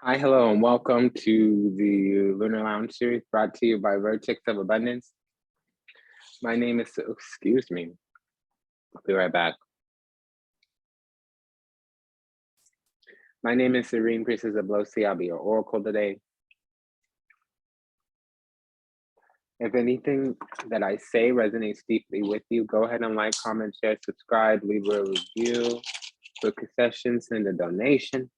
Hi, hello, and welcome to the Lunar Lounge series brought to you by Vertex of Abundance. My name is, excuse me, I'll be right back. My name is Serene, Priestess of Blosi. I'll be your oracle today. If anything that I say resonates deeply with you, go ahead and like, comment, share, subscribe, leave a review, book a session, send a donation.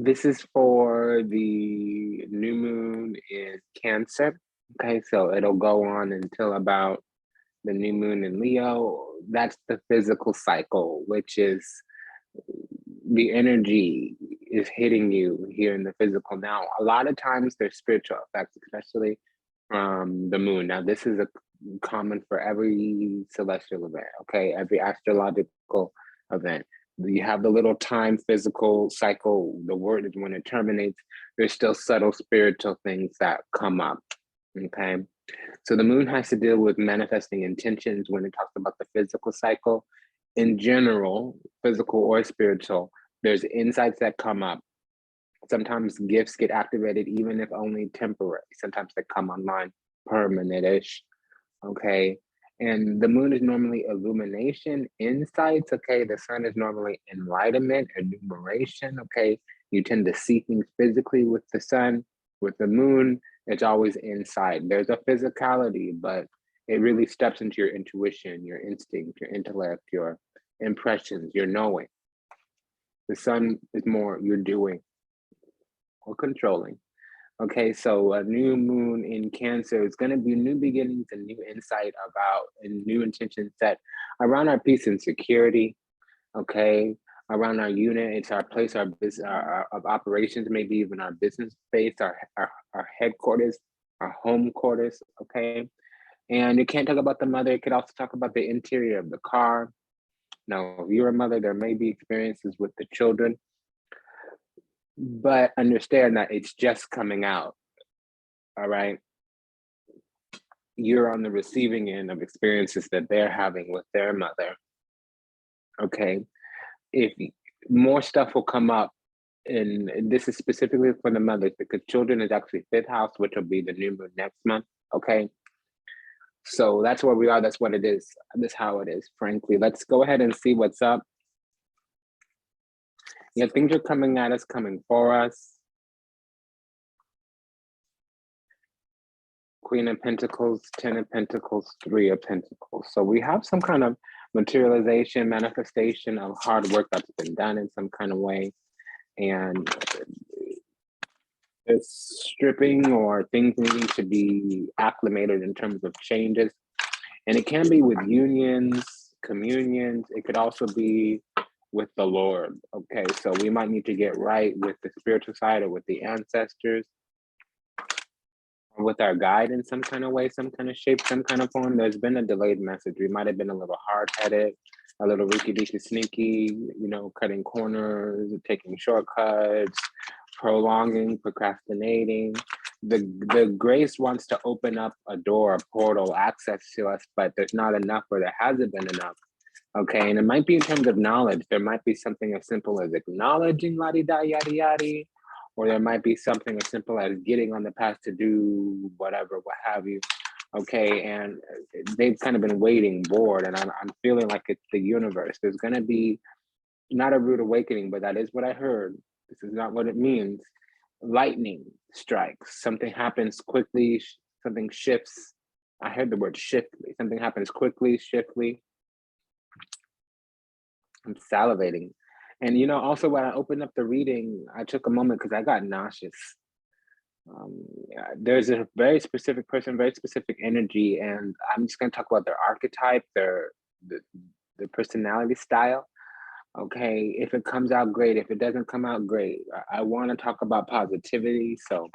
This is for the new moon in Cancer. Okay, so it'll go on until about the new moon in Leo. That's the physical cycle, which is the energy is hitting you here in the physical. Now, a lot of times there's spiritual effects, especially from the moon. Now, this is a common for every celestial event, okay? Every astrological event. You have the little time physical cycle. The word is when it terminates, there's still subtle spiritual things that come up, okay? So the moon has to deal with manifesting intentions when it talks about the physical cycle. In general, physical or spiritual, there's insights that come up. Sometimes gifts get activated, even if only temporary. Sometimes they come online permanent-ish, okay? And the moon is normally illumination, insights, okay? The sun is normally enlightenment, enumeration, okay? You tend to see things physically with the sun. With the moon, it's always inside. There's a physicality, but it really steps into your intuition, your instinct, your intellect, your impressions, your knowing. The sun is more you're doing or controlling. Okay, so a new moon in Cancer is going to be new beginnings and new insight about and new intention set around our peace and security. Okay, around our unit, it's our place, our business, of operations, maybe even our business space, our headquarters, our home quarters. Okay, and you can't talk about the mother. You could also talk about the interior of the car. Now, if you're a mother, there may be experiences with the children, but understand that it's just coming out. All right. You're on the receiving end of experiences that they're having with their mother. Okay. If more stuff will come up, and this is specifically for the mothers because children is actually 5th house, which will be the new moon next month. Okay. So that's where we are. That's what it is. That's how it is, frankly. Let's go ahead and see what's up. Yeah, things are coming at us, coming for us. Queen of Pentacles, 10 of Pentacles, 3 of Pentacles. So we have some kind of materialization, manifestation of hard work that's been done in some kind of way. And it's stripping or things needing to be acclimated in terms of changes. And it can be with unions, communions. It could also be with the Lord. Okay, so we might need to get right with the spiritual side or with the ancestors, or with our guide in some kind of way, some kind of shape, some kind of form. There's been a delayed message. We might have been a little hard-headed, a little reeky-deaky sneaky, you know, cutting corners, taking shortcuts, prolonging, procrastinating. The grace wants to open up a door, a portal, access to us, but there's not enough, or there hasn't been enough. Okay, and it might be in terms of knowledge. There might be something as simple as acknowledging la-di-da, yada-yada, or there might be something as simple as getting on the path to do whatever, what have you. Okay, and they've kind of been waiting, bored, and I'm feeling like it's the universe. There's going to be not a rude awakening, but that is what I heard. This is not what it means. Lightning strikes. Something happens quickly. Something shifts. I heard the word shiftly. Something happens quickly, shiftly. I'm salivating. And, you know, also when I opened up the reading, I took a moment because I got nauseous. There's a very specific person, very specific energy, and I'm just going to talk about their archetype, their personality style. Okay, if it comes out, great. If it doesn't come out, great. I want to talk about positivity, so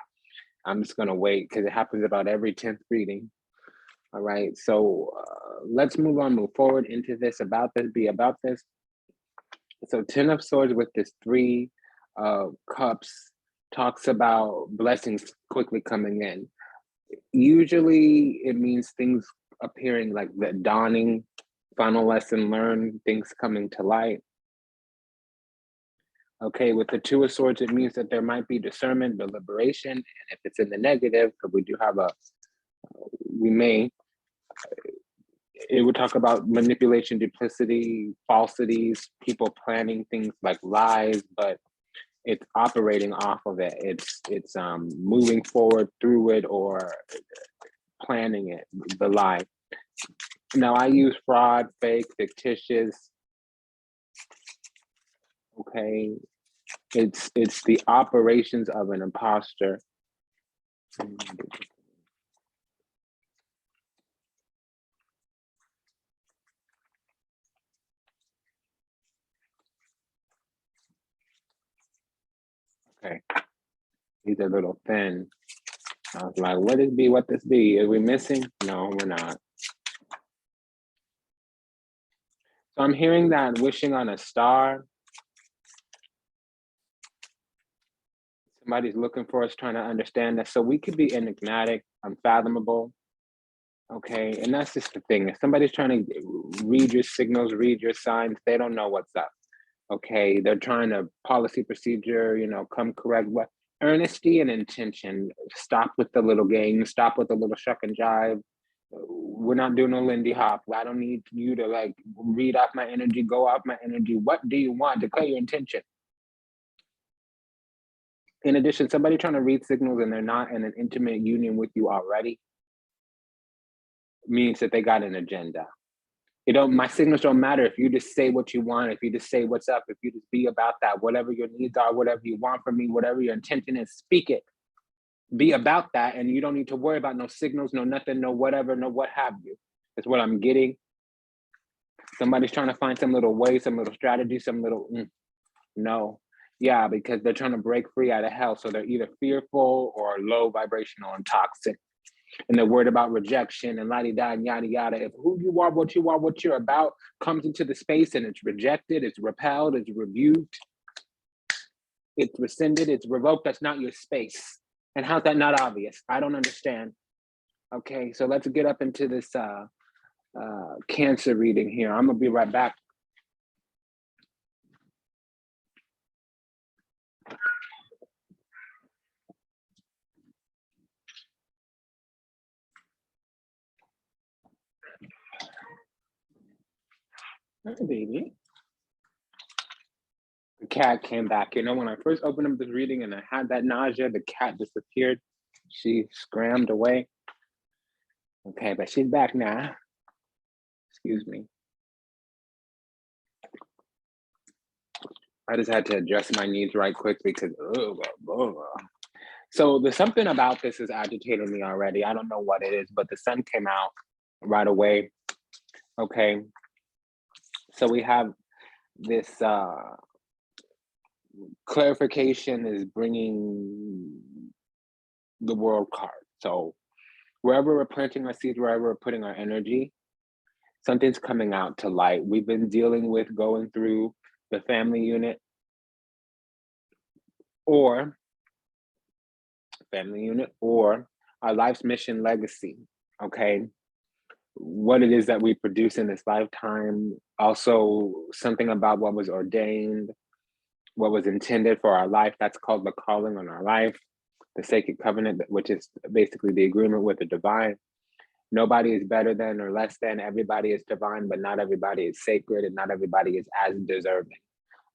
I'm just going to wait because it happens about every 10th reading. All right, so let's move on, move forward into this, about this, be about this. So 10 of Swords with this 3 Cups talks about blessings quickly coming in. Usually it means things appearing, like the dawning, final lesson learned, things coming to light. Okay, with the Two of Swords, it means that there might be discernment, deliberation, and if it's in the negative, because we do have it would talk about manipulation, duplicity, falsities, people planning things like lies, but it's operating off of it. It's moving forward through it or planning it, the lie. Now I use fraud, fake, fictitious. Okay, it's the operations of an imposter. Okay, these are a little thin. I was like, what this be? Are we missing? No, we're not. So I'm hearing that wishing on a star. Somebody's looking for us, trying to understand us. So we could be enigmatic, unfathomable. Okay, and that's just the thing. If somebody's trying to read your signals, read your signs, they don't know what's up. Okay, they're trying to policy procedure, come correct. What earnesty and intention. Stop with the little game. Stop with the little shuck and jive. We're not doing no Lindy Hop. I don't need you to like read off my energy, go off my energy. What do you want? Declare your intention. In addition, somebody trying to read signals and they're not in an intimate union with you already means that they got an agenda. My signals don't matter if you just say what you want, if you just say what's up, if you just be about that, whatever your needs are, whatever you want from me, whatever your intention is, speak it. Be about that, and you don't need to worry about no signals, no nothing, no whatever, no what have you. That's what I'm getting. Somebody's trying to find some little way, some little strategy, some little no. Yeah, because they're trying to break free out of hell. So they're either fearful or low vibrational and toxic. And they're worried about rejection and la-di-da and yada yada. If who you are, what you're about comes into the space and it's rejected, it's repelled, it's rebuked, it's rescinded, it's revoked, that's not your space. And how's that not obvious? I don't understand. Okay, so let's get up into this Cancer reading here. I'm gonna be right back. Hi, baby. The cat came back. When I first opened up this reading and I had that nausea, the cat disappeared. She scrammed away. Okay, but she's back now. Excuse me. I just had to adjust my needs right quick because, So there's something about this is agitating me already. I don't know what it is, but the sun came out right away. Okay. So we have this clarification is bringing the world card. So wherever we're planting our seeds, wherever we're putting our energy, something's coming out to light. We've been dealing with going through the family unit or our life's mission legacy. Okay. What it is that we produce in this lifetime. Also, something about what was ordained, what was intended for our life. That's called the calling on our life, the sacred covenant, which is basically the agreement with the divine. Nobody is better than or less than. Everybody is divine, but not everybody is sacred, and not everybody is as deserving.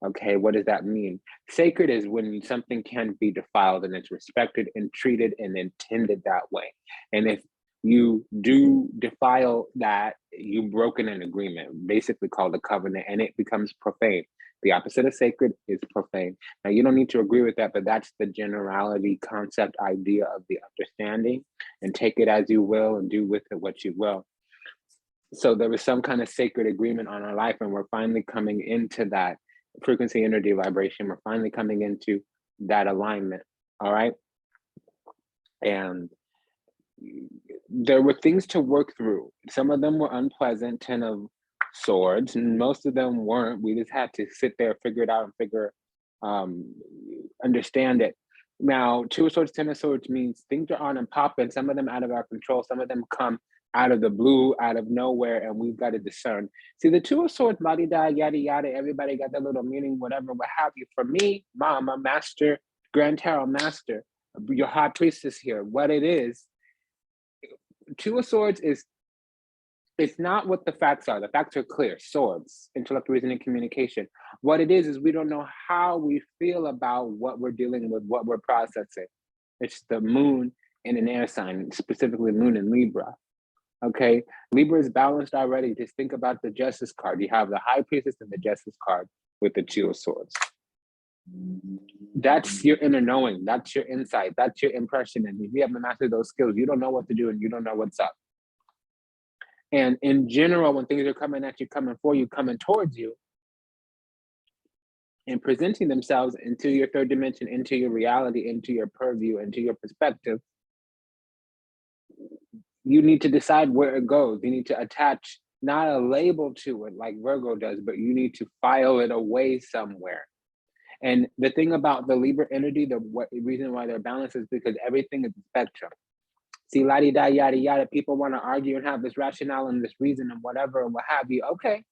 Okay, what does that mean? Sacred is when something can be defiled and it's respected and treated and intended that way. And if you do defile that, you've broken an agreement, basically called a covenant, and it becomes profane. The opposite of sacred is profane. Now, you don't need to agree with that, but that's the generality, concept, idea of the understanding, and take it as you will and do with it what you will. So there was some kind of sacred agreement on our life, and we're finally coming into that frequency, energy, vibration. We're finally coming into that alignment. All right. And there were things to work through. Some of them were unpleasant, 10 of Swords, and most of them weren't. We just had to sit there, figure it out, and understand it. Now, 2 of Swords, 10 of Swords means things are on and popping. Some of them out of our control. Some of them come out of the blue, out of nowhere, and we've got to discern. See, the Two of Swords, la-di-da, yada yada, everybody got that little meaning, whatever, what have you. For me, Mama, Master, Grand Tarot Master, your High Priestess here, what it is, Two of Swords is, it's not what the facts are. The facts are clear. Swords, intellect, reasoning, communication. What it is we don't know how we feel about what we're dealing with, what we're processing. It's the moon in an air sign, specifically moon in Libra. Okay, Libra is balanced already. Just think about the Justice card. You have the High Priestess and the Justice card with the Two of Swords. That's your inner knowing. That's your insight. That's your impression. And if you haven't mastered those skills, you don't know what to do and you don't know what's up. And in general, when things are coming at you, coming for you, coming towards you, and presenting themselves into your third dimension, into your reality, into your purview, into your perspective, you need to decide where it goes. You need to attach not a label to it like Virgo does, but you need to file it away somewhere. And the thing about the Libra energy, the reason why they're balanced is because everything is a spectrum. See, la-di-da, yada, yada, people want to argue and have this rationale and this reason and whatever and what have you. Okay.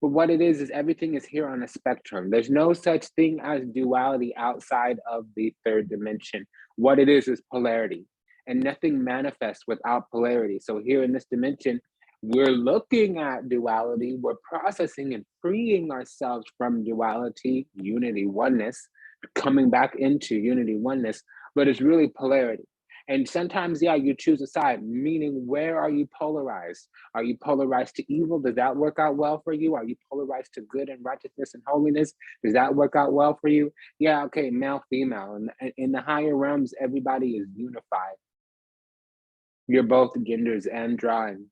But what it is everything is here on a spectrum. There's no such thing as duality outside of the third dimension. What it is polarity. And nothing manifests without polarity. So here in this dimension, we're looking at duality. We're processing and freeing ourselves from duality, unity, oneness, coming back into unity, oneness. But it's really polarity. And sometimes, yeah, you choose a side, meaning where are you polarized? Are you polarized to evil? Does that work out well for you? Are you polarized to good and righteousness and holiness? Does that work out well for you? Yeah, okay, male, female. And in the higher realms, everybody is unified. You're both genders and drawing.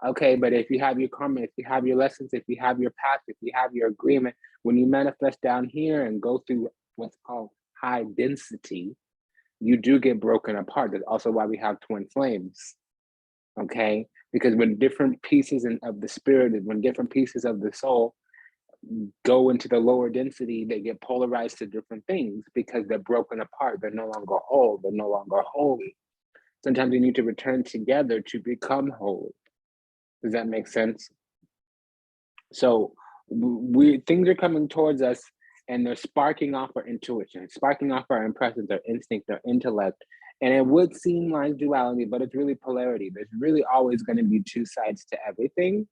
Okay, but if you have your karma, if you have your lessons, if you have your path, if you have your agreement, when you manifest down here and go through what's called high density, you do get broken apart. That's also why we have twin flames, okay? Because when different pieces of the spirit, when different pieces of the soul go into the lower density, they get polarized to different things because they're broken apart. They're no longer whole. They're no longer holy. Sometimes you need to return together to become holy. Does that make sense? So things are coming towards us and they're sparking off our intuition, sparking off our impressions, our instinct, our intellect. And it would seem like duality, but it's really polarity. There's really always going to be two sides to everything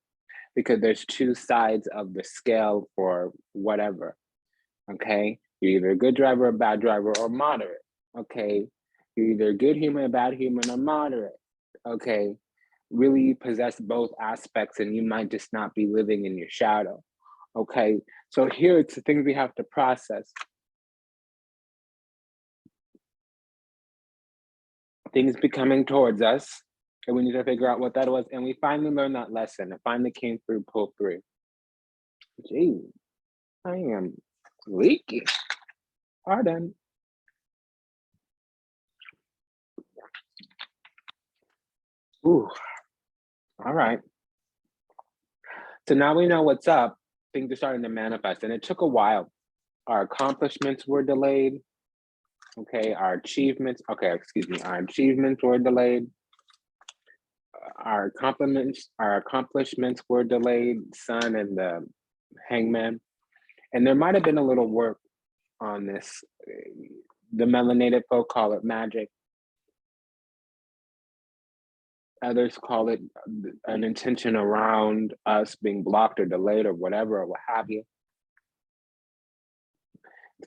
because there's two sides of the scale for whatever, okay? You're either a good driver, a bad driver, or moderate, okay? You're either a good human, a bad human, or moderate, okay? Really possess both aspects and you might just not be living in your shadow. Okay, so here it's the things we have to process. Things becoming towards us, and we need to figure out what that was. And we finally learned that lesson. It finally came through pull 3. Gee, I am leaky. Pardon. Ooh, all right. So now we know what's up. Things are starting to manifest, and it took a while. Our accomplishments were delayed. Okay, our achievements were delayed. Our accomplishments were delayed, Sun and the Hangman. And there might have been a little work on this. The melanated folk call it magic. Others call it an intention around us being blocked or delayed or whatever, or what have you.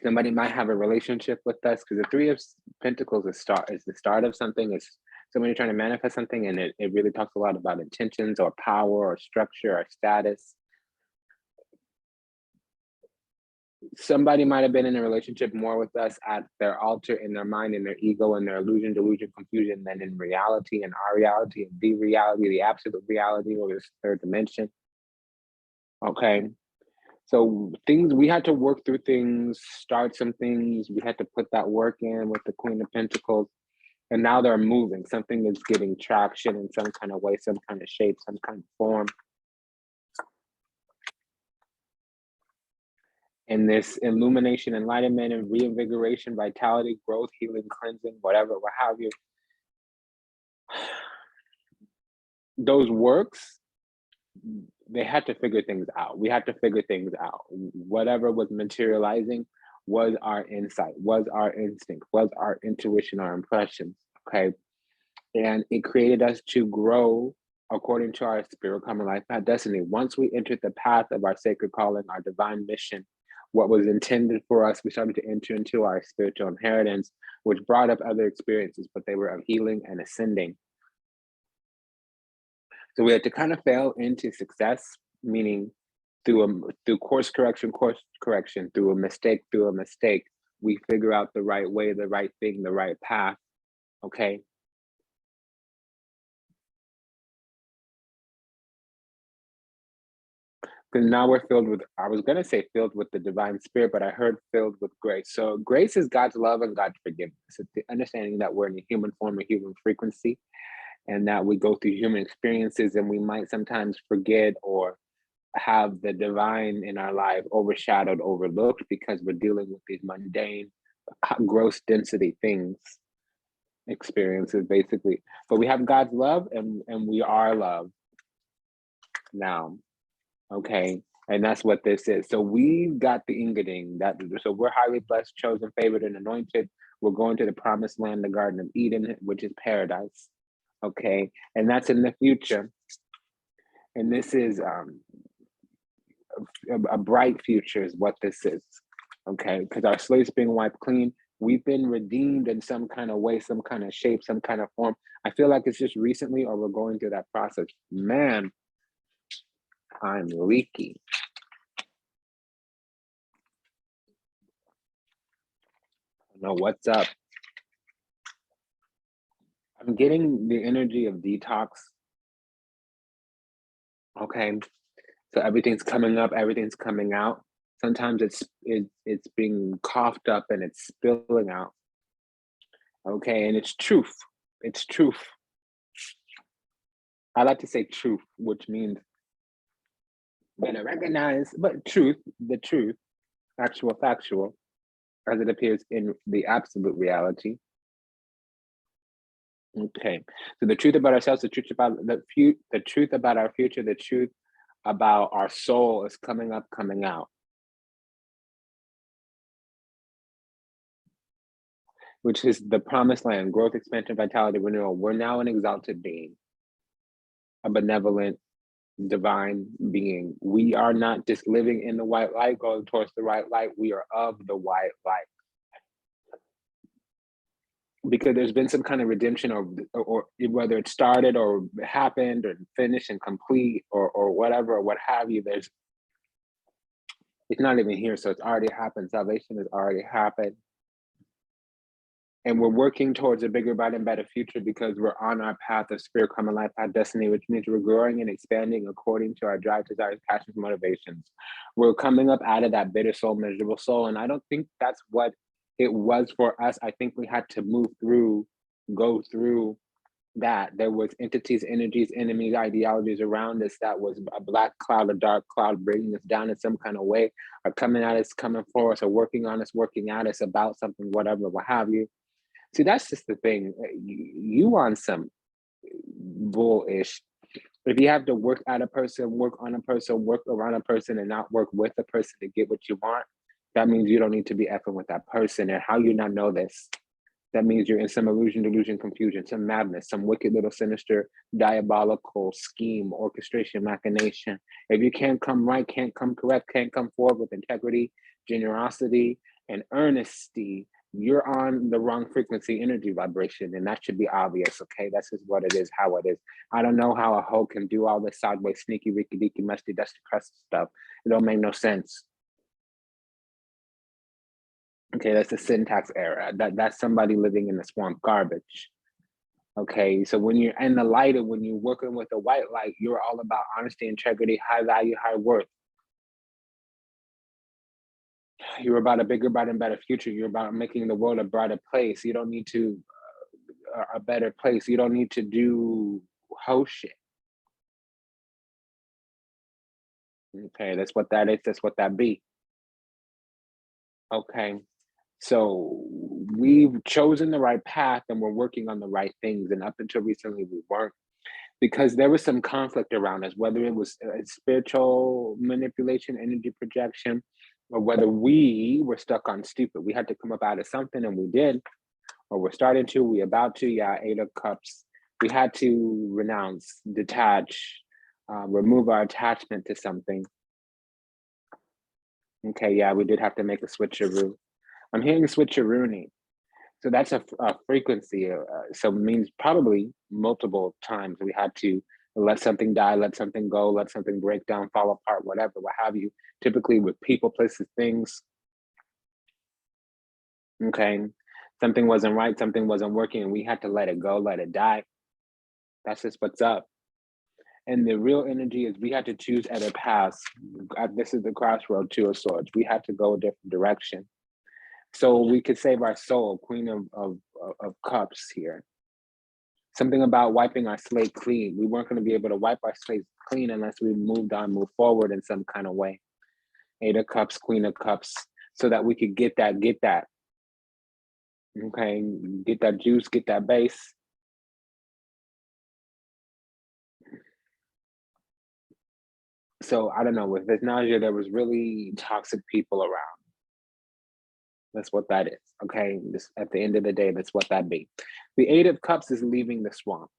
Somebody might have a relationship with us because the Three of Pentacles is the start of something. It's somebody trying to manifest something, and it really talks a lot about intentions or power or structure or status. Somebody might have been in a relationship more with us at their altar, in their mind, in their ego, in their illusion, delusion, confusion, than in reality, and our reality, and the reality, the absolute reality, or this third dimension. Okay. So we had to work through things, start some things. We had to put that work in with the Queen of Pentacles. And now they're moving. Something is getting traction in some kind of way, some kind of shape, some kind of form. And this illumination, enlightenment, and reinvigoration, vitality, growth, healing, cleansing, whatever, what have you. those works, they had to figure things out. We had to figure things out. Whatever was materializing was our insight, was our instinct, was our intuition, our impressions. Okay. And it created us to grow according to our spirit, common life path destiny. Once we entered the path of our sacred calling, our divine mission, what was intended for us, we started to enter into our spiritual inheritance, which brought up other experiences, but they were of healing and ascending. So we had to kind of fail into success, meaning through course correction, through a mistake, we figure out the right way, the right thing, the right path. Okay. Because now we're filled with, I was going to say filled with the divine spirit, but I heard filled with grace. So grace is God's love and God's forgiveness. It's the understanding that we're in a human form, a human frequency, and that we go through human experiences and we might sometimes forget or have the divine in our life overshadowed, overlooked, because we're dealing with these mundane, gross density things, experiences, basically. But we have God's love and we are love now. Okay. And that's what this is. So we've got the ingading that, so we're highly blessed, chosen, favored, and anointed. We're going to the promised land, the Garden of Eden, which is paradise. Okay. And that's in the future. And this is a bright future is what this is. Okay. Because our slates being wiped clean, we've been redeemed in some kind of way, some kind of shape, some kind of form. I feel like it's just recently or we're going through that process. Man, I'm leaky. I don't know what's up. I'm getting the energy of detox. Okay. So everything's coming up, everything's coming out. Sometimes it's being coughed up and it's spilling out. Okay, and it's truth. It's truth. I like to say truth, which means better recognize, but truth, the truth, actual, factual, as it appears in the absolute reality. Okay, so the truth about ourselves, the truth about the truth about our future, the truth about our soul is coming up, coming out, which is the promised land, growth, expansion, vitality, renewal. We're now an exalted being, a benevolent, divine being. We are not just living in the white light, going towards the white light. We are of the white light. Because there's been some kind of redemption, or whether it started or happened or finished and complete or whatever, or what have you, it's not even here. So it's already happened. Salvation has already happened. And we're working towards a bigger, brighter, and better future because we're on our path of spirit, common life, path, destiny, which means we're growing and expanding according to our drive, desires, passions, motivations. We're coming up out of that bitter soul, miserable soul. And I don't think that's what it was for us. I think we had to go through that. There was entities, energies, enemies, ideologies around us that was a black cloud, a dark cloud, bringing us down in some kind of way, or coming at us, coming for us, or working on us, working at us about something, whatever, what have you. See, that's just the thing. You on some bullish. If you have to work at a person, work on a person, work around a person, and not work with a person to get what you want, that means you don't need to be effing with that person. And how you not know this? That means you're in some illusion, delusion, confusion, some madness, some wicked little sinister, diabolical scheme, orchestration, machination. If you can't come right, can't come correct, can't come forward with integrity, generosity, and earnesty, you're on the wrong frequency, energy vibration, and that should be obvious. Okay, that's just what it is, how it is. I don't know how a hoe can do all this sideways, sneaky, ricky, deaky, musty, dusty, crusty stuff. It don't make no sense. Okay, that's the syntax error. That's somebody living in the swamp, garbage. Okay, so when you're in the light and when you're working with the white light, you're all about honesty, integrity, high value, high worth. You're about a bigger, brighter, and better future. You're about making the world a brighter place. You don't need to a better place. You don't need to do whole shit. Okay, that's what that is. That's what that be. Okay, so we've chosen the right path and we're working on the right things. And up until recently, we weren't. because there was some conflict around us, whether it was spiritual manipulation, energy projection, or whether we were stuck on stupid. We had to come up out of something, and we did, or we're starting to, we about to, yeah, 8 of Cups. We had to renounce, detach, remove our attachment to something. Okay, yeah, we did have to make a switcheroo. I'm hearing switcherooning. So that's a frequency. So it means probably multiple times we had to let something die, let something go, let something break down, fall apart, whatever, what have you. Typically with people, places, things. Okay, something wasn't right, something wasn't working, and we had to let it go, let it die. That's just what's up. And the real energy is we had to choose other paths. This is the crossroad, 2 of Swords. We had to go a different direction. So we could save our soul, Queen of Cups here. Something about wiping our slate clean. We weren't going to be able to wipe our slate clean unless we moved on, moved forward in some kind of way. 8 of Cups, Queen of Cups, so that we could get that. Okay, get that juice, get that base. So I don't know, with this nausea, there was really toxic people around. That's what that is. Okay, this, at the end of the day, that's what that be. The 8 of Cups is leaving the swamp.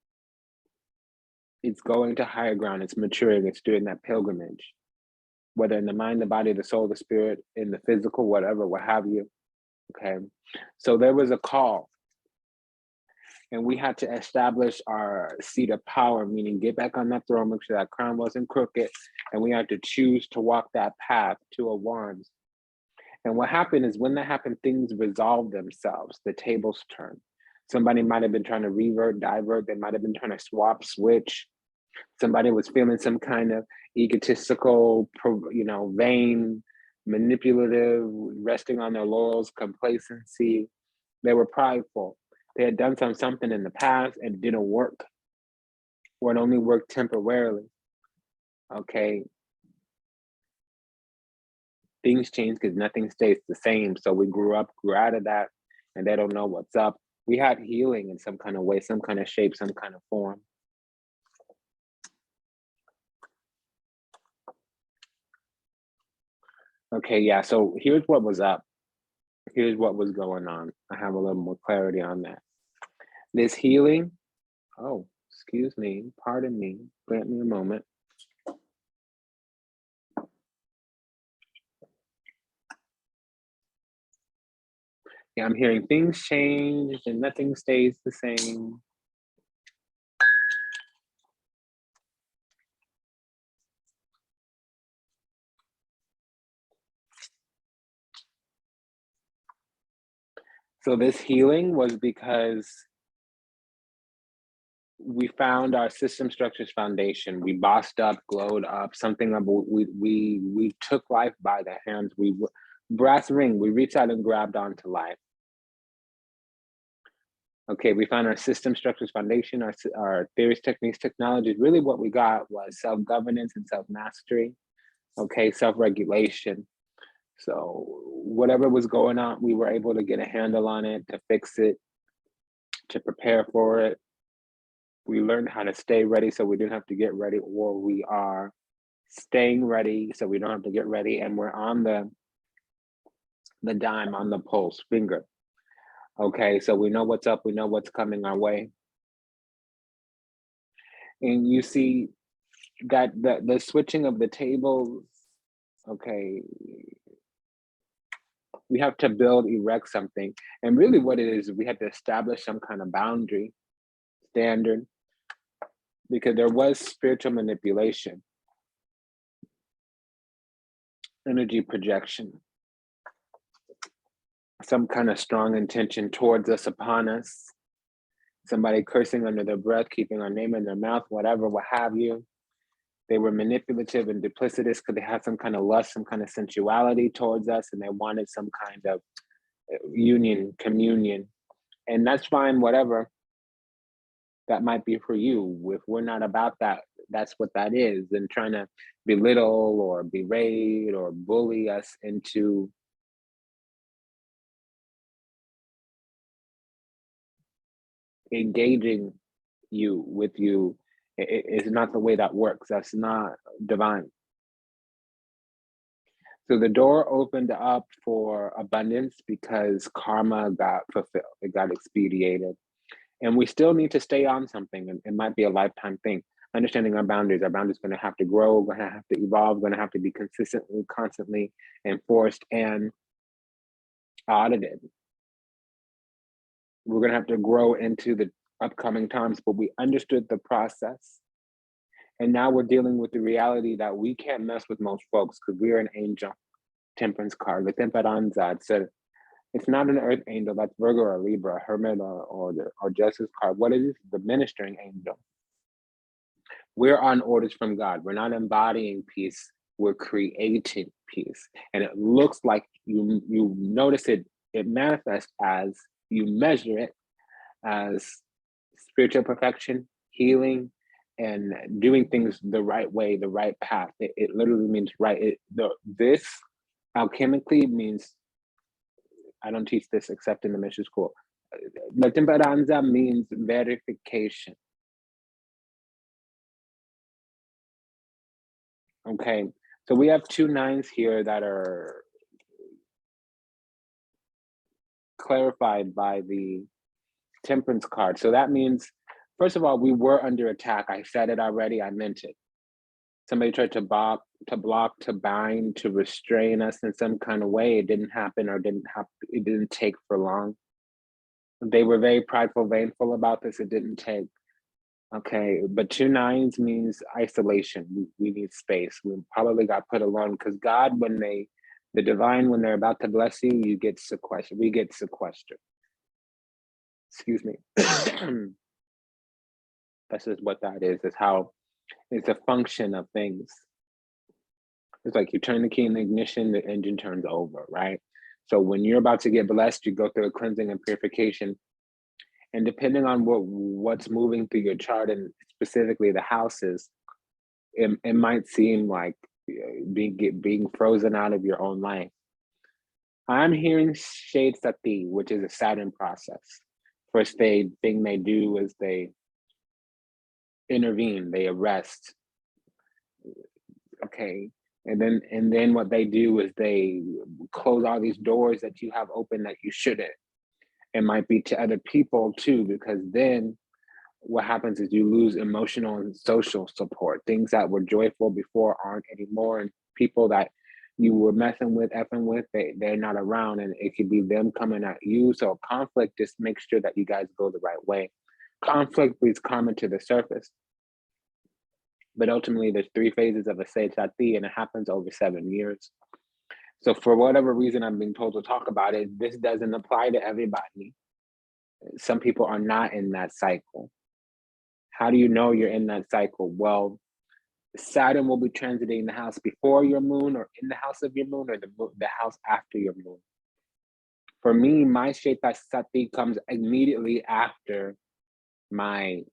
It's going to higher ground. It's maturing. It's doing that pilgrimage, whether in the mind, the body, the soul, the spirit, in the physical, whatever, what have you. Okay, so there was a call, and we had to establish our seat of power, meaning get back on that throne, make sure that crown wasn't crooked, and we had to choose to walk that path. 2 of Wands. And what happened is when that happened, things resolved themselves. The tables turned. Somebody might have been trying to revert, divert. They might have been trying to swap, switch. Somebody was feeling some kind of egotistical, vain, manipulative, resting on their laurels, complacency. They were prideful. They had done something in the past and it didn't work, or it only worked temporarily. Okay. Things change because nothing stays the same. So we grew out of that, and they don't know what's up. We had healing in some kind of way, some kind of shape, some kind of form. Okay, yeah, so here's what was up. Here's what was going on. I have a little more clarity on that. This healing, oh, excuse me, pardon me, grant me a moment. Yeah, I'm hearing things change and nothing stays the same. So this healing was because we found our system structures foundation. We bossed up, glowed up, something up. We took life by the hands. We brass ring. We reached out and grabbed onto life. Okay, we found our system structures foundation, our theories, techniques, technologies. Really, what we got was self-governance and self-mastery. Okay, self-regulation. So whatever was going on, we were able to get a handle on it, to fix it, to prepare for it. We learned how to stay ready so we didn't have to get ready, or we are staying ready so we don't have to get ready, and we're on the dime, on the pulse finger. Okay, so we know what's up, we know what's coming our way. And you see that the switching of the tables, okay, we have to erect something. And really what it is, we had to establish some kind of boundary, standard, because there was spiritual manipulation, energy projection, some kind of strong intention towards us, upon us, somebody cursing under their breath, keeping our name in their mouth, whatever, what have you. They were manipulative and duplicitous because they had some kind of lust, some kind of sensuality towards us, and they wanted some kind of union, communion. And that's fine, whatever that might be for you. If we're not about that, that's what that is. And trying to belittle or berate or bully us into engaging with you It's not the way that works. That's not divine. So the door opened up for abundance because karma got fulfilled. It got expedited. And we still need to stay on something. And it might be a lifetime thing. Understanding our boundaries. Our boundaries are going to have to grow, going to have to evolve, going to have to be consistently, constantly enforced and audited. We're going to have to grow into the upcoming times, but we understood the process. And now we're dealing with the reality that we can't mess with most folks because we're an angel. Temperance card, the temperanza. It's not an earth angel. That's Virgo or Libra, Hermit or Justice card. What it is, the ministering angel. We're on orders from God. We're not embodying peace. We're creating peace. And it looks like you notice it manifests as, you measure it as spiritual perfection, healing, and doing things the right way, the right path. It literally means right. This alchemically means, I don't teach this except in the mission school. La temperanza means verification. Okay, so we have 2 9s here that are clarified by the temperance card. So that means, first of all, we were under attack. I said it already, I meant it. Somebody tried to block, to bind, to restrain us in some kind of way. It didn't happen, or it didn't take for long. They were very prideful, vainful about this. It didn't take. Okay, but 2 9s means isolation. We need space. We probably got put alone because God, the divine, when they're about to bless you, you get sequestered. We get sequestered. Excuse me. This is what that is. It's how it's a function of things. It's like you turn the key in the ignition, the engine turns over, right? So when you're about to get blessed, you go through a cleansing and purification. And depending on what's moving through your chart, and specifically the houses, it might seem like being frozen out of your own life. I'm hearing Shade Sati, which is a Saturn process. First thing they do is they intervene, they arrest. Okay. And then what they do is they close all these doors that you have open that you shouldn't. It might be to other people too, because then what happens is you lose emotional and social support. Things that were joyful before aren't anymore, and people that you were messing with, effing with, they're not around, and it could be them coming at you. So conflict, just make sure that you guys go the right way. Conflict brings karma to the surface. But ultimately, there's 3 phases of a Sage Sati, and it happens over 7 years. So for whatever reason I'm being told to talk about it, this doesn't apply to everybody. Some people are not in that cycle. How do you know you're in that cycle? Well, Saturn will be transiting the house before your moon, or in the house of your moon, or the house after your moon. For me, my Sheta Sati comes immediately after my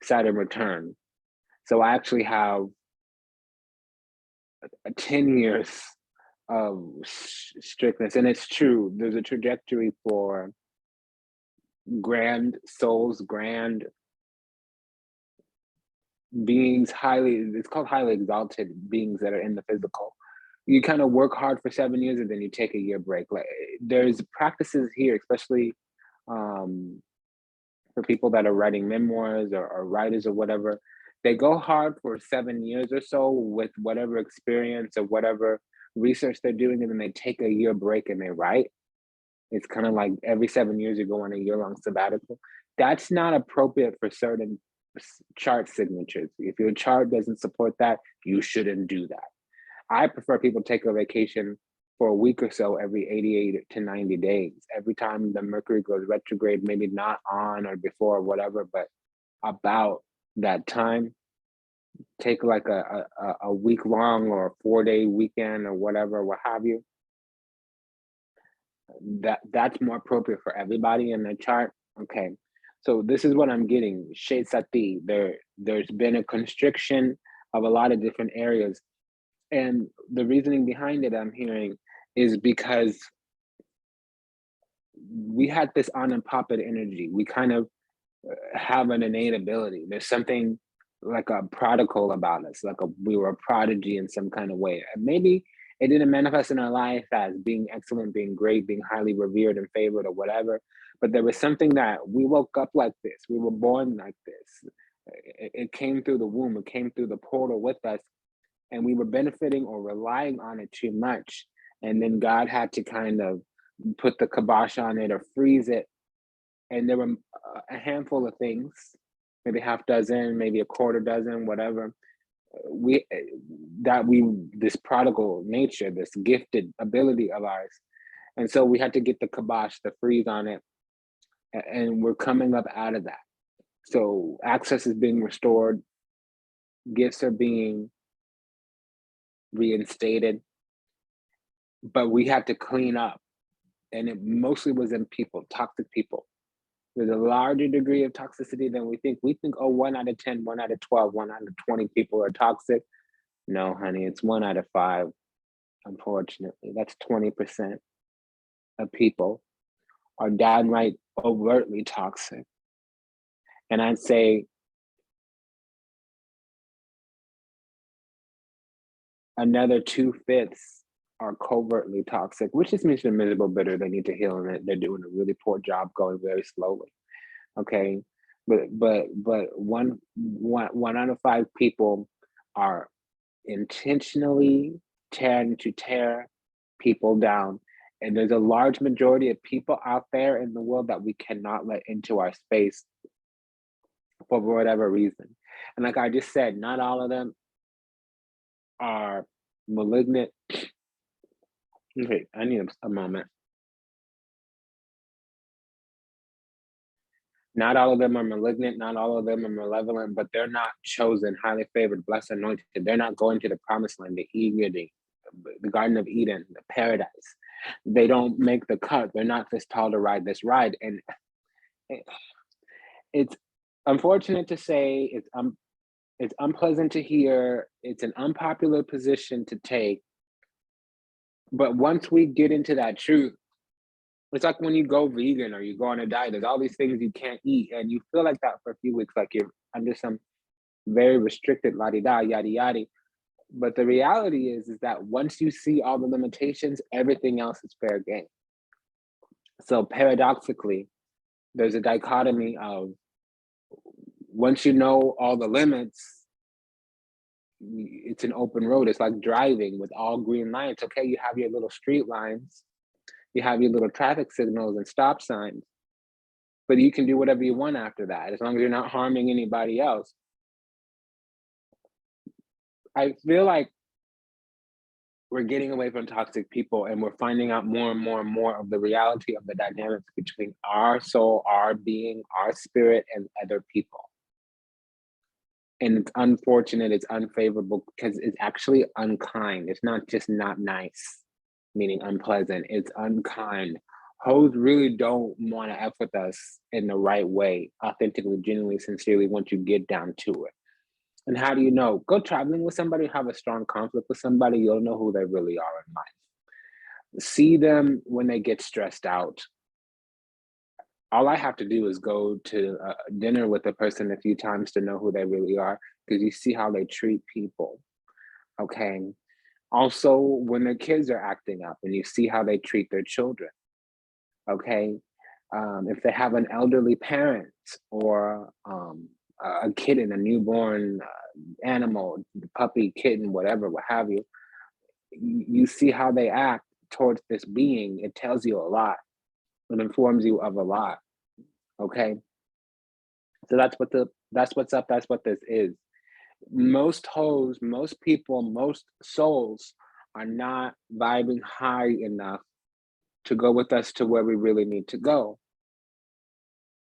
Saturn return. So I actually have 10 years of strictness. And it's true, there's a trajectory for grand souls, grand beings, it's called highly exalted beings that are in the physical. You kind of work hard for 7 years and then you take a year break. Like, there's practices here, especially for people that are writing memoirs or writers or whatever. They go hard for 7 years or so with whatever experience or whatever research they're doing, and then they take a year break and they write. It's kind of like every 7 years you go on a year-long sabbatical. That's not appropriate for certain chart signatures. If your chart doesn't support that, you shouldn't do that. I prefer people take a vacation for a week or so every 88 to 90 days. Every time the Mercury goes retrograde, maybe not on or before or whatever, but about that time, take like a week long or a 4-day weekend or whatever, what have you. That's more appropriate for everybody in the chart. Okay, so this is what I'm getting. Shade Sati, there's been a constriction of a lot of different areas. And the reasoning behind it, I'm hearing, is because we had this on and pop it energy. We kind of have an innate ability. There's something like a prodigal about us, like we were a prodigy in some kind of way. And maybe it didn't manifest in our life as being excellent, being great, being highly revered and favored or whatever. But there was something that we woke up like this. We were born like this. It came through the womb. It came through the portal with us, and we were benefiting or relying on it too much. And then God had to kind of put the kibosh on it or freeze it. And there were a handful of things, maybe half dozen, maybe a quarter dozen, whatever. We this prodigal nature, this gifted ability of ours, and so we had to get the kibosh, the freeze on it, and we're coming up out of that. So access is being restored, gifts are being reinstated, but we had to clean up, and it mostly was in people, toxic people. There's a larger degree of toxicity than we think. We think, oh, 1 out of 10, 1 out of 12, 1 out of 20 people are toxic. No, honey, it's 1 out of 5, unfortunately. That's 20% of people are downright overtly toxic. And I'd say another 2/5 are covertly toxic, which just means they're miserable, bitter, they need to heal, and they're doing a really poor job going very slowly. Okay. But one out of 5 people are intentionally trying to tear people down. And there's a large majority of people out there in the world that we cannot let into our space for whatever reason. And like I just said, not all of them are malignant. Okay, I need a moment. Not all of them are malignant, not all of them are malevolent, but they're not chosen, highly favored, blessed, anointed. They're not going to the promised land, the Garden of Eden, the paradise. They don't make the cut. They're not this tall to ride this ride. And it's unfortunate to say, it's unpleasant to hear, it's an unpopular position to take. But once we get into that truth, it's like when you go vegan or you go on a diet, there's all these things you can't eat, and you feel like that for a few weeks, like you're under some very restricted la-di-da, yada-yada. But the reality is that once you see all the limitations, everything else is fair game. So paradoxically, there's a dichotomy of once you know all the limits, it's an open road. It's like driving with all green lights. Okay, you have your little street lines, you have your little traffic signals and stop signs, but you can do whatever you want after that, as long as you're not harming anybody else. I feel like we're getting away from toxic people, and we're finding out more and more and more of the reality of the dynamics between our soul, our being, our spirit, and other people. And it's unfortunate, it's unfavorable, because it's actually unkind. It's not just not nice, meaning unpleasant, it's unkind. Hoes really don't want to F with us in the right way, authentically, genuinely, sincerely, once you get down to it. And how do you know? Go traveling with somebody, have a strong conflict with somebody, you'll know who they really are in life. See them when they get stressed out. All I have to do is go to dinner with a person a few times to know who they really are, because you see how they treat people. Okay. Also, when their kids are acting up and you see how they treat their children. Okay. If they have an elderly parent or a kitten, a newborn animal, puppy, kitten, whatever, what have you, you see how they act towards this being. It tells you a lot. It informs you of a lot. Okay. So that's what's up. That's what this is. Most hoes, most people, most souls are not vibing high enough to go with us to where we really need to go.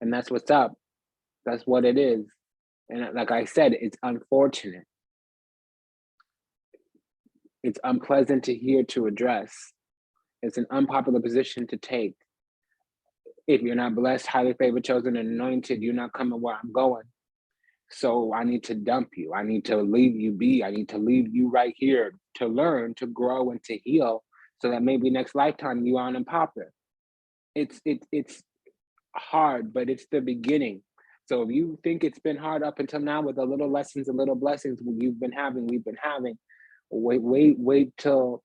And that's what's up. That's what it is. And like I said, it's unfortunate. It's unpleasant to hear, to address. It's an unpopular position to take. If you're not blessed, highly favored, chosen, and anointed, you're not coming where I'm going. So I need to dump you. I need to leave you be. I need to leave you right here to learn, to grow, and to heal, so that maybe next lifetime you on and popping. It's hard, but it's the beginning. So if you think it's been hard up until now with the little lessons and little blessings we've been having, wait till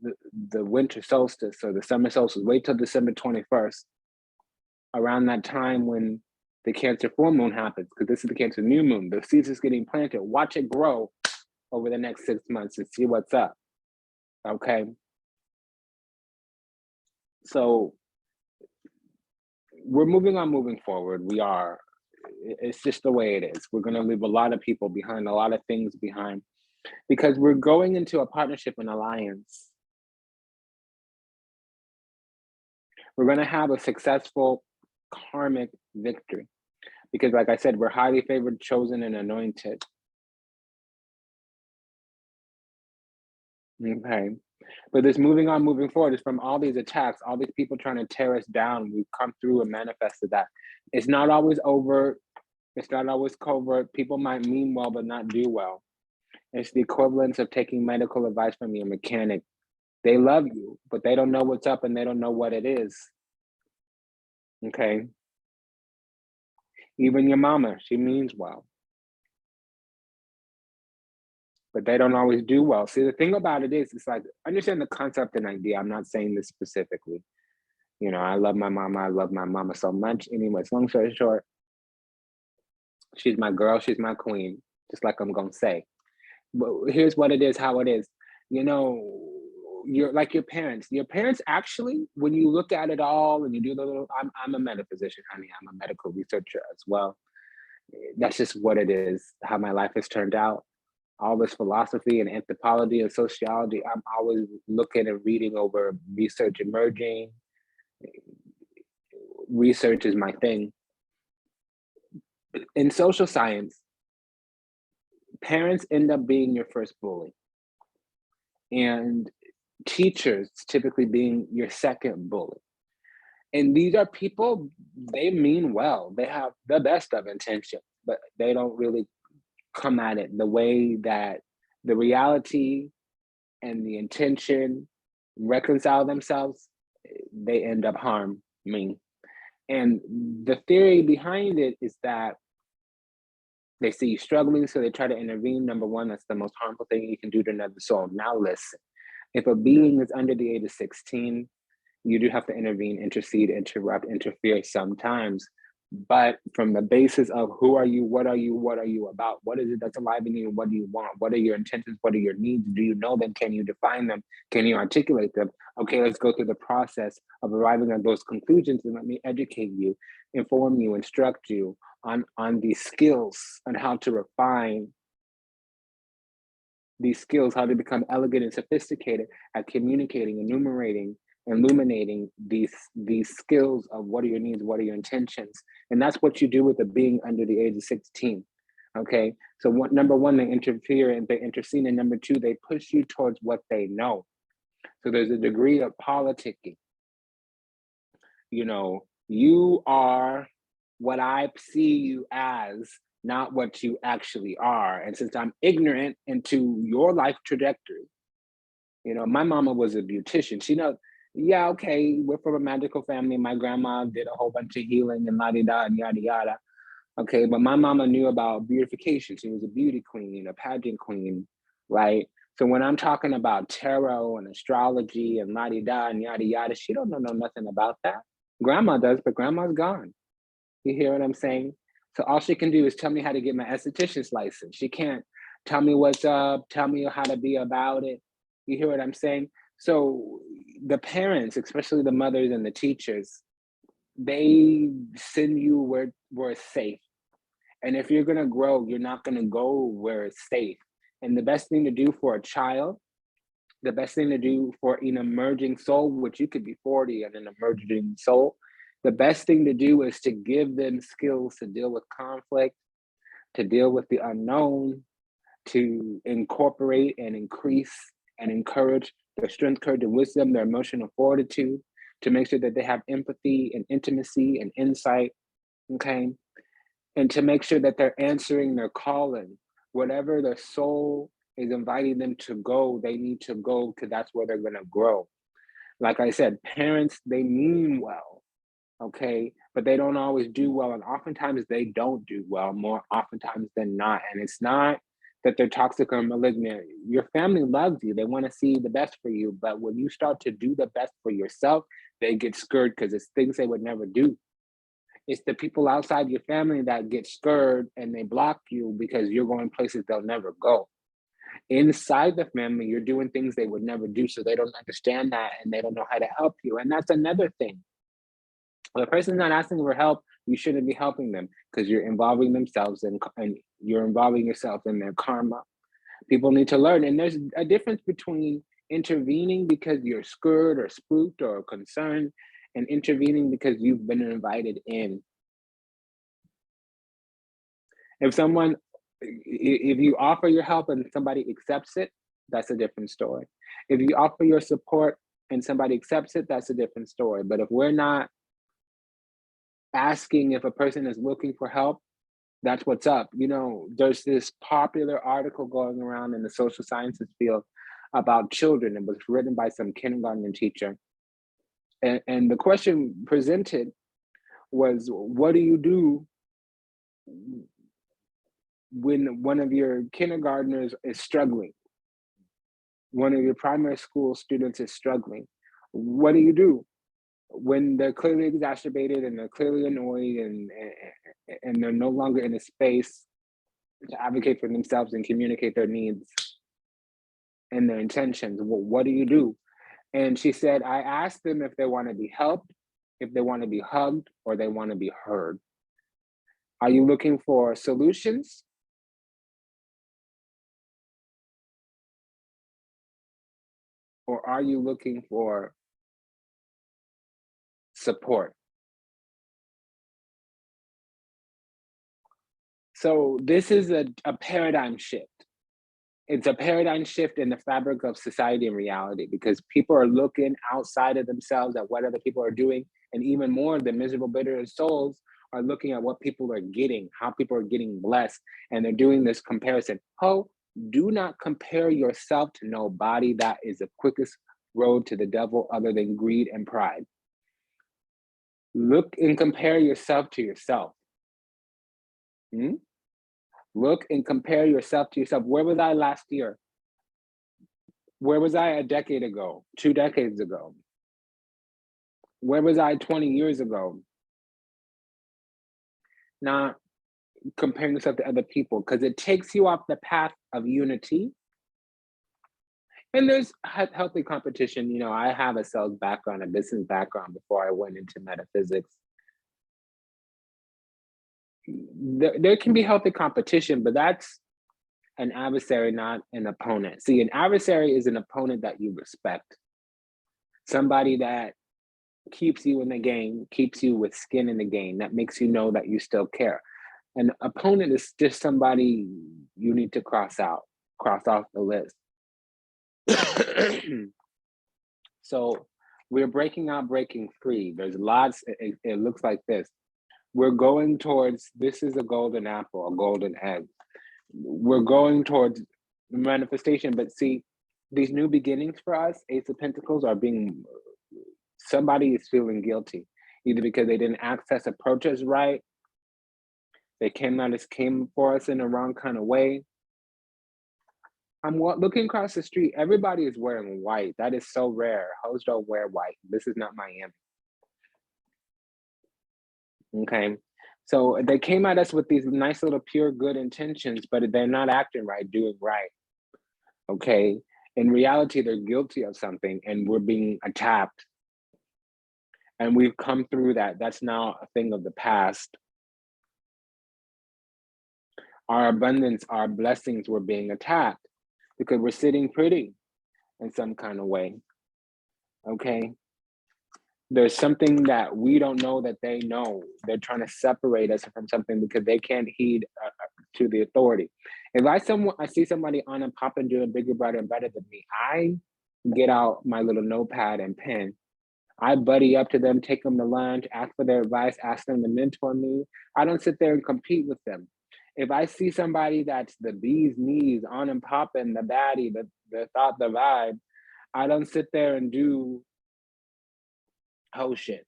the, the winter solstice or the summer solstice. Wait till December 21st, around that time when the Cancer full moon happens, because this is the Cancer new moon. The seeds is getting planted. Watch it grow over the next 6 months and see what's up. Okay. So we're moving forward. We are. It's just the way it is. We're going to leave a lot of people behind, a lot of things behind, because we're going into a partnership and alliance. We're going to have a successful karmic victory because, like I said, we're highly favored, chosen, and anointed. Okay. But this moving forward is from all these attacks, all these people trying to tear us down. We've come through and manifested that. It's not always overt. It's not always covert. People might mean well, but not do well. It's the equivalence of taking medical advice from your mechanic. They love you, but they don't know what's up and they don't know what it is. Okay. Even your mama, she means well, but they don't always do well. See, the thing about it is, it's like, understand the concept and idea. I'm not saying this specifically. You know, I love my mama. I love my mama so much. Anyways, long story short, she's my girl. She's my queen, just like I'm going to say. But here's what it is, how it is. You know, you're like your parents. Your parents actually, when you look at it all and you do the little, I'm a metaphysician, honey. I'm a medical researcher as well. That's just what it is, how my life has turned out. All this philosophy and anthropology and sociology, I'm always looking and reading over research emerging. Research is my thing. In social science, parents end up being your first bully, and teachers typically being your second bully. And these are people, they mean well. They have the best of intentions, but they don't really come at it the way that the reality and the intention reconcile themselves. They end up harming. And the theory behind it is that they see you struggling, so they try to intervene. Number one, that's the most harmful thing you can do to another soul. Now listen, if a being is under the age of 16, you do have to intervene, intercede, interrupt, interfere sometimes. But from the basis of who are you, what are you about? What is it that's alive in you? What do you want? What are your intentions? What are your needs? Do you know them? Can you define them? Can you articulate them? Okay, let's go through the process of arriving at those conclusions and let me educate you, inform you, instruct you on these skills and how to refine these skills, how to become elegant and sophisticated at communicating, enumerating, illuminating these skills of what are your needs, what are your intentions. And that's what you do with a being under the age of 16. Okay. So number one, they interfere and they intercede. And number two, they push you towards what they know. So there's a degree of politicking. You know, you are what I see you as, not what you actually are. And since I'm ignorant into your life trajectory, you know, my mama was a beautician. She knows, yeah, okay, we're from a magical family. My grandma did a whole bunch of healing and la-di-da and yada yada. Okay, but my mama knew about beautification. She was a beauty queen, a pageant queen, right? So when I'm talking about tarot and astrology and la-di-da and yada yada, she don't know nothing about that. Grandma does, but grandma's gone. You hear what I'm saying? So all she can do is tell me how to get my esthetician's license. She can't tell me what's up, tell me how to be about it. You hear what I'm saying? So the parents, especially the mothers and the teachers, they send you where it's safe. And if you're gonna grow, you're not gonna go where it's safe. And the best thing to do for a child, the best thing to do for an emerging soul, which you could be 40 and an emerging soul, the best thing to do is to give them skills to deal with conflict, to deal with the unknown, to incorporate and increase and encourage their strength, courage, and wisdom, their emotional fortitude, to make sure that they have empathy and intimacy and insight, okay? And to make sure that they're answering their calling. Whatever their soul is inviting them to go, they need to go because that's where they're gonna grow. Like I said, parents, they mean well, okay? but they don't always do well. And oftentimes they don't do well, more oftentimes than not. And it's not that they're toxic or malignant. Your family loves you. They want to see the best for you. But when you start to do the best for yourself, they get scared because it's things they would never do. It's the people outside your family that get scared and they block you because you're going places they'll never go. Inside the family, you're doing things they would never do. So they don't understand that and they don't know how to help you. And that's another thing. If the person's not asking for help, you shouldn't be helping them because you're involving themselves and you're involving yourself in their karma. People need to learn. And there's a difference between intervening because you're scared or spooked or concerned and intervening because you've been invited in. If you offer your help and somebody accepts it, that's a different story. If you offer your support and somebody accepts it, that's a different story. But if we're not asking if a person is looking for help, that's what's up. You know, there's this popular article going around in the social sciences field about children. It was written by some kindergarten teacher. And the question presented was, what do you do when one of your kindergartners is struggling? One of your primary school students is struggling. What do you do when they're clearly exacerbated and they're clearly annoyed and they're no longer in a space to advocate for themselves and communicate their needs and their intentions? Well, what do you do? And she said, I asked them if they want to be helped, if they want to be hugged, or they want to be heard. Are you looking for solutions? Or are you looking for support? So this is a paradigm shift. It's a paradigm shift in the fabric of society and reality because people are looking outside of themselves at what other people are doing. And even more, the miserable, bitter souls are looking at what people are getting, how people are getting blessed. And they're doing this comparison. Oh, do not compare yourself to nobody. That is the quickest road to the devil other than greed and pride. Look and compare yourself to yourself. Look and compare yourself to yourself. Where was I last year? Where was I a decade ago, 2 decades ago? Where was I 20 years ago? Not comparing yourself to other people because it takes you off the path of unity. And there's healthy competition. You know, I have a sales background, a business background before I went into metaphysics. There can be healthy competition, but that's an adversary, not an opponent. See, an adversary is an opponent that you respect. Somebody that keeps you in the game, keeps you with skin in the game, that makes you know that you still care. An opponent is just somebody you need to cross off the list. So we're breaking out, breaking free. There's lots, it looks like this. We're going towards, this is a golden apple, a golden egg. We're going towards manifestation, but see, these new beginnings for us, Ace of Pentacles, are being, somebody is feeling guilty, either because they didn't access approaches right, they came for us in the wrong kind of way. I'm looking across the street, everybody is wearing white. That is so rare. Hoes don't wear white. This is not Miami. Okay. So they came at us with these nice little pure good intentions, but they're not acting right, doing right. Okay. In reality, they're guilty of something and we're being attacked. And we've come through that. That's now a thing of the past. Our abundance, our blessings were being attacked because we're sitting pretty in some kind of way. Okay. There's something that we don't know that they know. They're trying to separate us from something because they can't heed to the authority. If I see somebody on and pop and doing bigger, brighter, and better than me, I get out my little notepad and pen. I buddy up to them, take them to lunch, ask for their advice, ask them to mentor me. I don't sit there and compete with them. If I see somebody that's the bee's knees, on and popping, the baddie, the thought, the vibe, I don't sit there and do whole shit.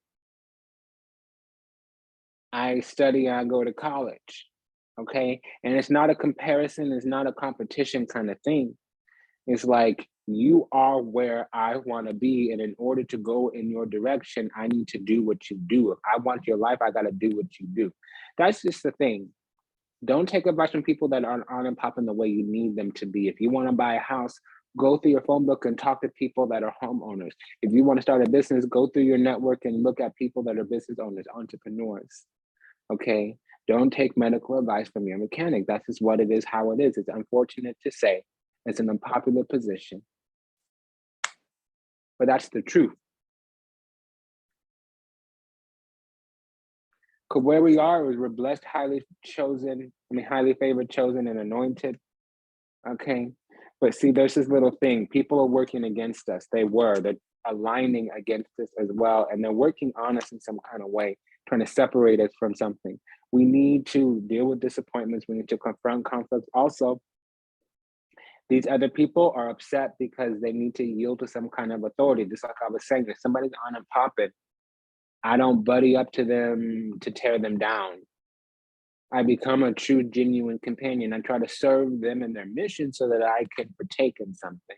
I study, I go to college. Okay. And it's not a comparison, it's not a competition kind of thing. It's like you are where I want to be. And in order to go in your direction, I need to do what you do. If I want your life, I got to do what you do. That's just the thing. Don't take advice from people that aren't popping the way you need them to be. If you want to buy a house, go through your phone book and talk to people that are homeowners. If you want to start a business, go through your network and look at people that are business owners, entrepreneurs. Okay. Don't take medical advice from your mechanic. That's just what it is, how it is. It's unfortunate to say. It's an unpopular position, but that's the truth. Because where we are is we're blessed, highly chosen, highly favored, chosen, and anointed. Okay. But see, there's this little thing. People are working against us. They're aligning against us as well. And they're working on us in some kind of way, trying to separate us from something. We need to deal with disappointments. We need to confront conflicts. Also, these other people are upset because they need to yield to some kind of authority. Just like I was saying, if somebody's on and popping, I don't buddy up to them to tear them down. I become a true, genuine companion. I try to serve them in their mission so that I can partake in something.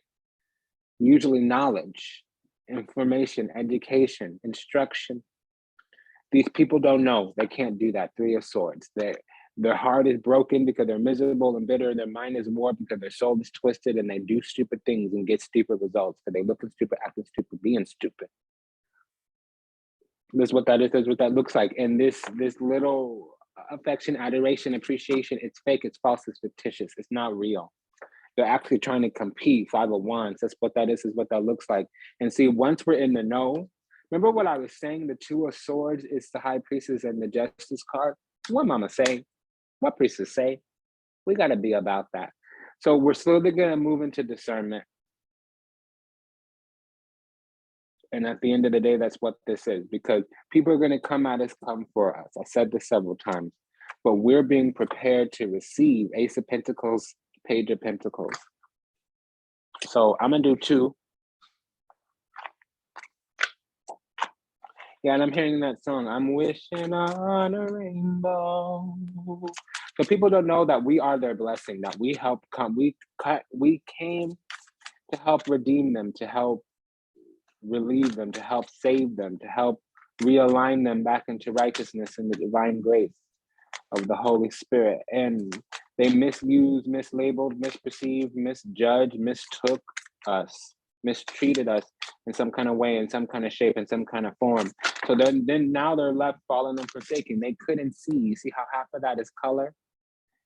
Usually knowledge, information, education, instruction. These people don't know. They can't do that. Three of Swords. Their heart is broken because they're miserable and bitter. Their mind is warped because their soul is twisted, and they do stupid things and get stupid results. Because they looking stupid, acting stupid, being stupid. This is what that is. That's what that looks like. And this little affection, adoration, appreciation, it's fake, it's false, it's fictitious. It's not real. They're actually trying to compete. Five of Wands. That's what that is what that looks like. And see, once we're in the know, remember what I was saying? The Two of Swords is the High Priestess and the Justice card. What mama say? What priestess say? We got to be about that. So we're slowly going to move into discernment. And at the end of the day, that's what this is, because people are going to come at us, come for us. I said this several times, but we're being prepared to receive. Ace of Pentacles, Page of Pentacles. So I'm going to do two. Yeah, and I'm hearing that song, I'm wishing on a rainbow. So people don't know that we are their blessing, that we help come, we came to help redeem them, to help relieve them, to help save them, to help realign them back into righteousness and the divine grace of the Holy Spirit. And they misused, mislabeled, misperceived, misjudged, mistook us, mistreated us in some kind of way, in some kind of shape, in some kind of form. So then now they're left fallen and forsaken. They couldn't see. You see how half of that is color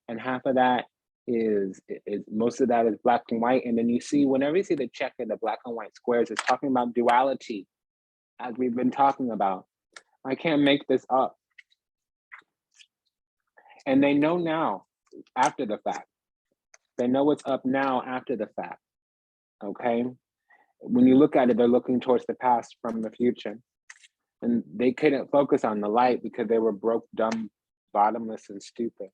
and half of that is most of that is black and white. And then you see, whenever you see the checker, the black and white squares, it's talking about duality, as we've been talking about. I can't make this up. And they know now, after the fact. They know what's up now after the fact. Okay? When you look at it, they're looking towards the past from the future. And they couldn't focus on the light because they were broke, dumb, bottomless, and stupid.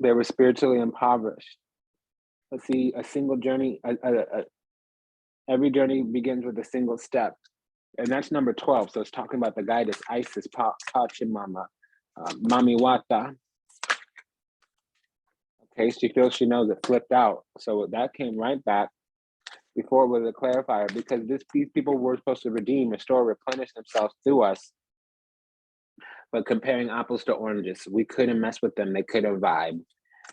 They were spiritually impoverished. Let's see, a single journey, every journey begins with a single step. And that's number 12. So it's talking about the goddess Isis, Pachamama, Mami Wata. Okay, she feels she knows it flipped out. So that came right back before it was a clarifier, because these people were supposed to redeem, restore, replenish themselves through us. But comparing apples to oranges, we couldn't mess with them. They couldn't vibe.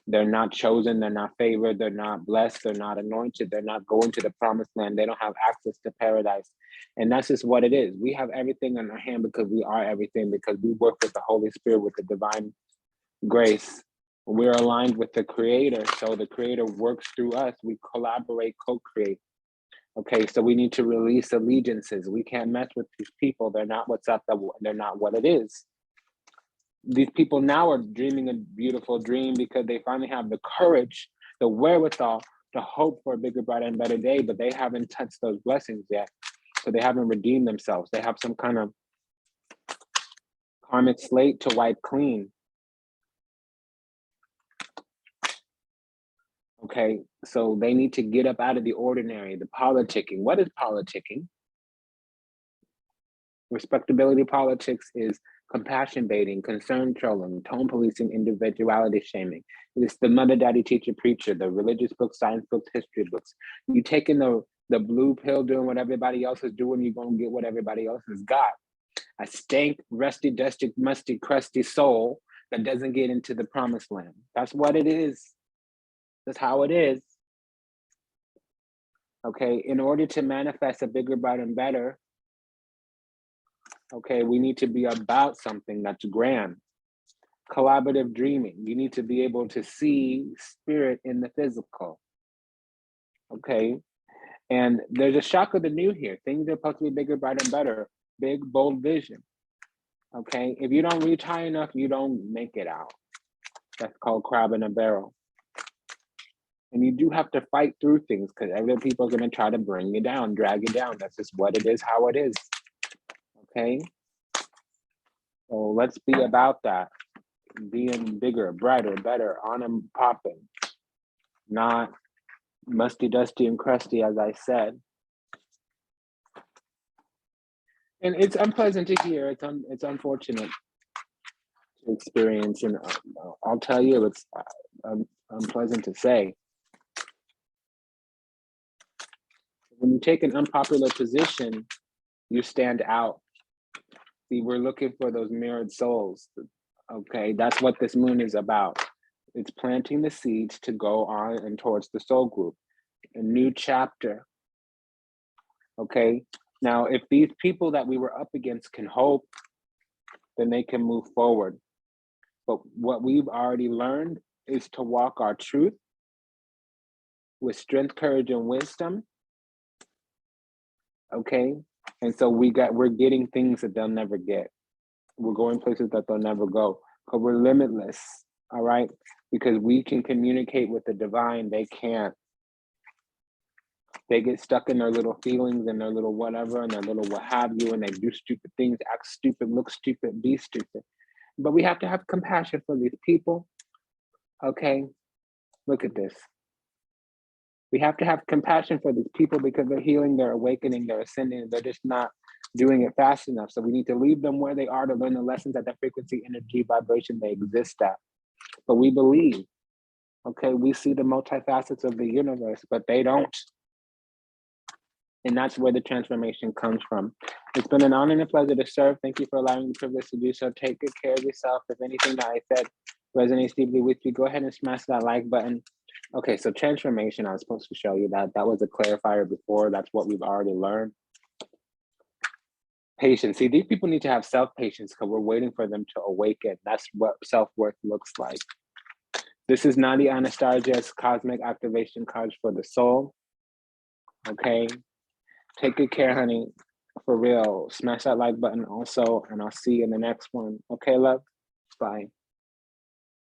They're not chosen. They're not favored. They're not blessed. They're not anointed. They're not going to the promised land. They don't have access to paradise. And that's just what it is. We have everything in our hand because we are everything, because we work with the Holy Spirit, with the divine grace. We're aligned with the Creator. So the Creator works through us. We collaborate, co-create. Okay, so we need to release allegiances. We can't mess with these people. They're not what's up. They're not what it is. These people now are dreaming a beautiful dream because they finally have the courage, the wherewithal to hope for a bigger, brighter, and better day, but they haven't touched those blessings yet. So they haven't redeemed themselves. They have some kind of karmic slate to wipe clean. Okay, so they need to get up out of the ordinary, the politicking. What is politicking? Respectability politics is compassion baiting, concern trolling, tone policing, individuality shaming. It's the mother, daddy, teacher, preacher, the religious books, science books, history books. You taking the blue pill, doing what everybody else is doing, you're gonna get what everybody else has got. A stank, rusty, dusty, musty, crusty soul that doesn't get into the promised land. That's what it is. That's how it is. Okay, in order to manifest a bigger, brighter, and better, okay, we need to be about something that's grand. Collaborative dreaming. You need to be able to see spirit in the physical. Okay, and there's a shock of the new here. Things are supposed to be bigger, brighter, and better. Big, bold vision. Okay, if you don't reach high enough, you don't make it out. That's called crab in a barrel. And you do have to fight through things because other people are going to try to bring you down, drag you down. That's just what it is, how it is. Okay, so let's be about that. Being bigger, brighter, better, on and popping, not musty, dusty, and crusty, as I said. And it's unpleasant to hear. It's unfortunate to experience, and I'll tell you, it's unpleasant to say. When you take an unpopular position, you stand out. See, we're looking for those mirrored souls. Okay, that's what this moon is about. It's planting the seeds to go on and towards the soul group, a new chapter. Okay, now if these people that we were up against can hope, then they can move forward. But what we've already learned is to walk our truth with strength, courage, and wisdom. Okay, and so we're getting things that they'll never get. We're going places that they'll never go, because we're limitless. All right, because we can communicate with the divine, they can't. They get stuck in their little feelings and their little whatever and their little what have you, and they do stupid things, act stupid, look stupid, be stupid. But we have to have compassion for these people. Okay, look at this. We have to have compassion for these people because they're healing, they're awakening, they're ascending, they're just not doing it fast enough. So we need to leave them where they are to learn the lessons at the frequency, energy, vibration they exist at. But we believe, okay, we see the multifacets of the universe, but they don't. And that's where the transformation comes from. It's been an honor and a pleasure to serve. Thank you for allowing me the privilege to do so. Take good care of yourself. If anything that I said resonates deeply with you, go ahead and smash that like button. Okay, so transformation, I was supposed to show you that. That was a clarifier before. That's what we've already learned. Patience. See, these people need to have self-patience because we're waiting for them to awaken. That's what self-worth looks like. This is Nadi Anastasia's cosmic activation cards for the soul. Okay. Take good care, honey. For real. Smash that like button also, and I'll see you in the next one. Okay, love? Bye.